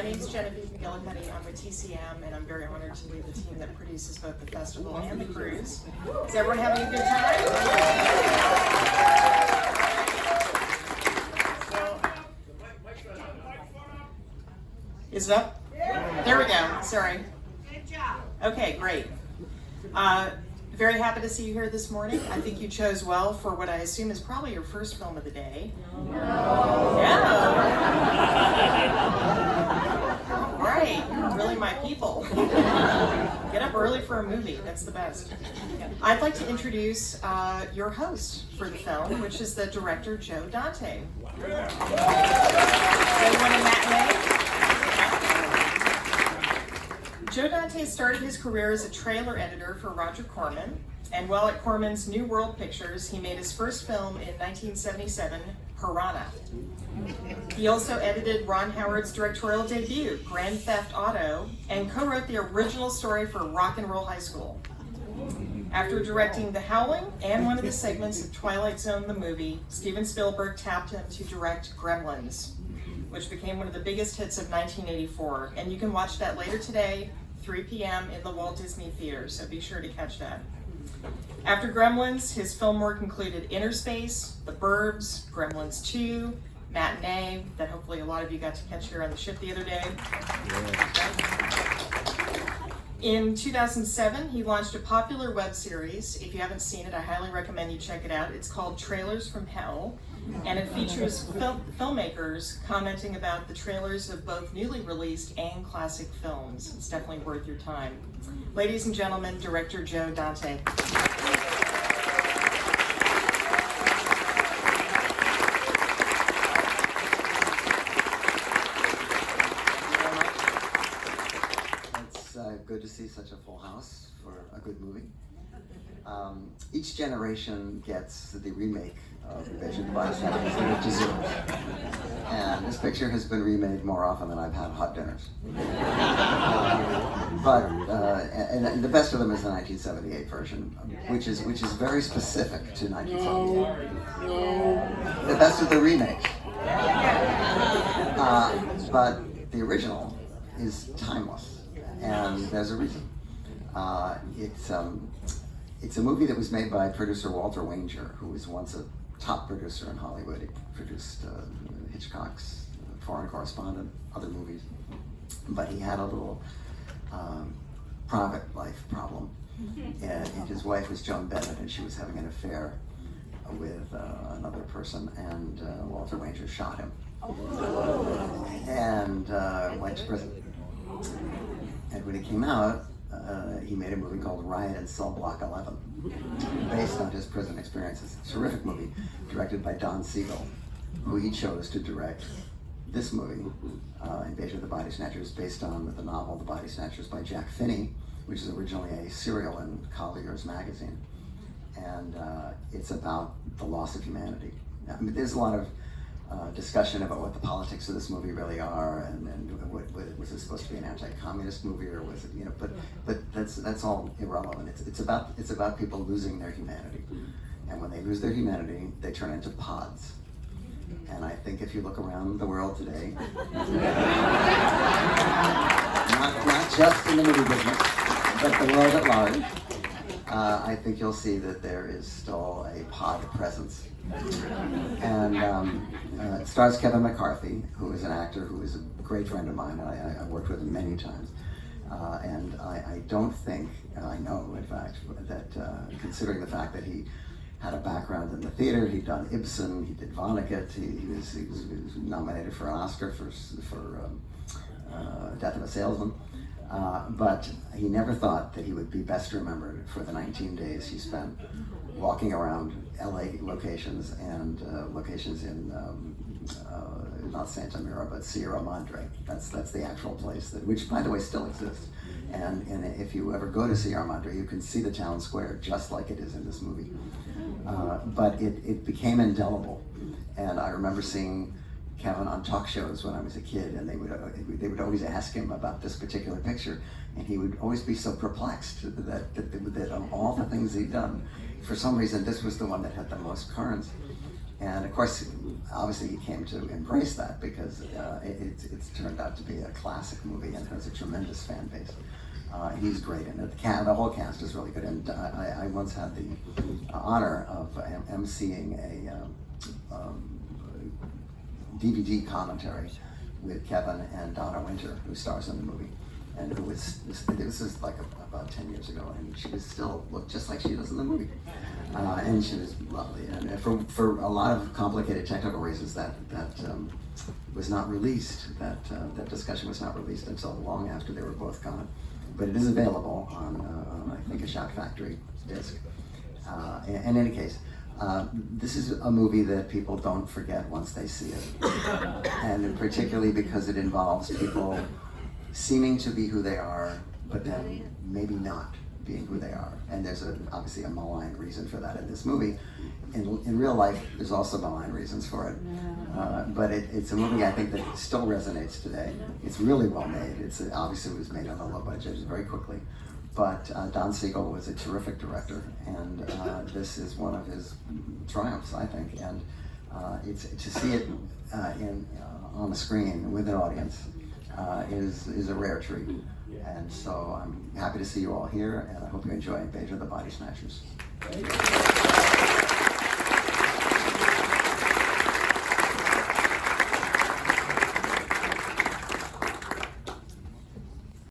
name's Genevieve McGillicuddy. I'm with TCM, and I'm very honored to lead the team that produces both the festival and the cruise. Is everyone having a good time? Is it up? There we go. Sorry. Good job. Okay, great. Very happy to see you here this morning. I think you chose well for what I assume is probably your first film of the day. Yeah. Right. You're really my people. Get up early for a movie. That's the best. I'd like to introduce your host for the film, which is the director, Joe Dante. Everyone in matinee? Joe Dante started his career as a trailer editor for Roger Corman, and while at Corman's New World Pictures, he made his first film in 1977, Piranha. He also edited Ron Howard's directorial debut, Grand Theft Auto, and co-wrote the original story for Rock and Roll High School. After directing The Howling and one of the segments of Twilight Zone the movie, Steven Spielberg tapped him to direct Gremlins, which became one of the biggest hits of 1984. And you can watch that later today, 3 p.m. in the Walt Disney Theater, so be sure to catch that. After Gremlins, his film work included Inner Space, The Burbs, Gremlins 2, Matinee, that hopefully a lot of you got to catch here on the ship the other day. In 2007, he launched a popular web series. If you haven't seen it, I highly recommend you check it out. It's called Trailers from Hell, and it features filmmakers commenting about the trailers of both newly released and classic films. It's definitely worth your time. Ladies and gentlemen, director Joe Dante. It's good to see such a full house for a good movie. Each generation gets the remake of Invasion of the Body Snatchers that it deserves. And this picture has been remade more often than I've had hot dinners. And the best of them is the 1978 version, which is very specific to 1978. The best of the remakes. But the original is timeless, and there's a reason. It's a movie that was made by producer Walter Wanger, who was once a top producer in Hollywood. He produced Hitchcock's Foreign Correspondent, other movies. But he had a little private life problem. And his wife was Joan Bennett, and she was having an affair with another person, and Walter Wanger shot him. And went to prison. And when he came out, he made a movie called Riot in Cell Block 11, based on his prison experiences. It's a terrific movie, directed by Don Siegel, who he chose to direct this movie, Invasion of the Body Snatchers, based on the novel The Body Snatchers by Jack Finney, which is originally a serial in Collier's magazine. And it's about the loss of humanity. I mean, there's a lot of discussion about what the politics of this movie really are, and was it supposed to be an anti-communist movie, or was it, but that's all irrelevant. It's about people losing their humanity, and when they lose their humanity, they turn into pods. And I think if you look around the world today, not just in the movie business, but the world at large, I think you'll see that there is still a pod presence. And it stars Kevin McCarthy, who is an actor who is a great friend of mine. I worked with him many times. And I don't think, I know in fact, that considering the fact that he had a background in the theater, he'd done Ibsen, he did Vonnegut, he was nominated for an Oscar for Death of a Salesman. But he never thought that he would be best remembered for the 19 days he spent walking around LA locations and locations in not Santa Mira, but Sierra Madre. That's the actual place, which by the way still exists. And if you ever go to Sierra Madre, you can see the town square just like it is in this movie. But it became indelible. And I remember seeing Kevin on talk shows when I was a kid, and they would always ask him about this particular picture, and he would always be so perplexed that of all the things he'd done, for some reason this was the one that had the most currents. And of course, obviously he came to embrace that because it's turned out to be a classic movie and has a tremendous fan base. He's great in it. The whole cast is really good. And I once had the honor of emceeing a DVD commentary with Kevin and Donna Winter, who stars in the movie, and who was, this is like about 10 years ago, and she was still looked just like she does in the movie. And she was lovely. And for a lot of complicated technical reasons, that was not released. That discussion was not released until long after they were both gone. But it is available on I think, a Shout Factory disc. In any case, this is a movie that people don't forget once they see it. And particularly because it involves people seeming to be who they are, but then maybe not being who they are. And there's obviously a malign reason for that in this movie. In real life, there's also malign reasons for it. But it's a movie I think that still resonates today. It's really well made. Obviously it was made on a low budget very quickly. But Don Siegel was a terrific director, and this is one of his triumphs, I think. And to see it on the screen with an audience is a rare treat. And so I'm happy to see you all here, and I hope you enjoy Invasion of the Body Snatchers.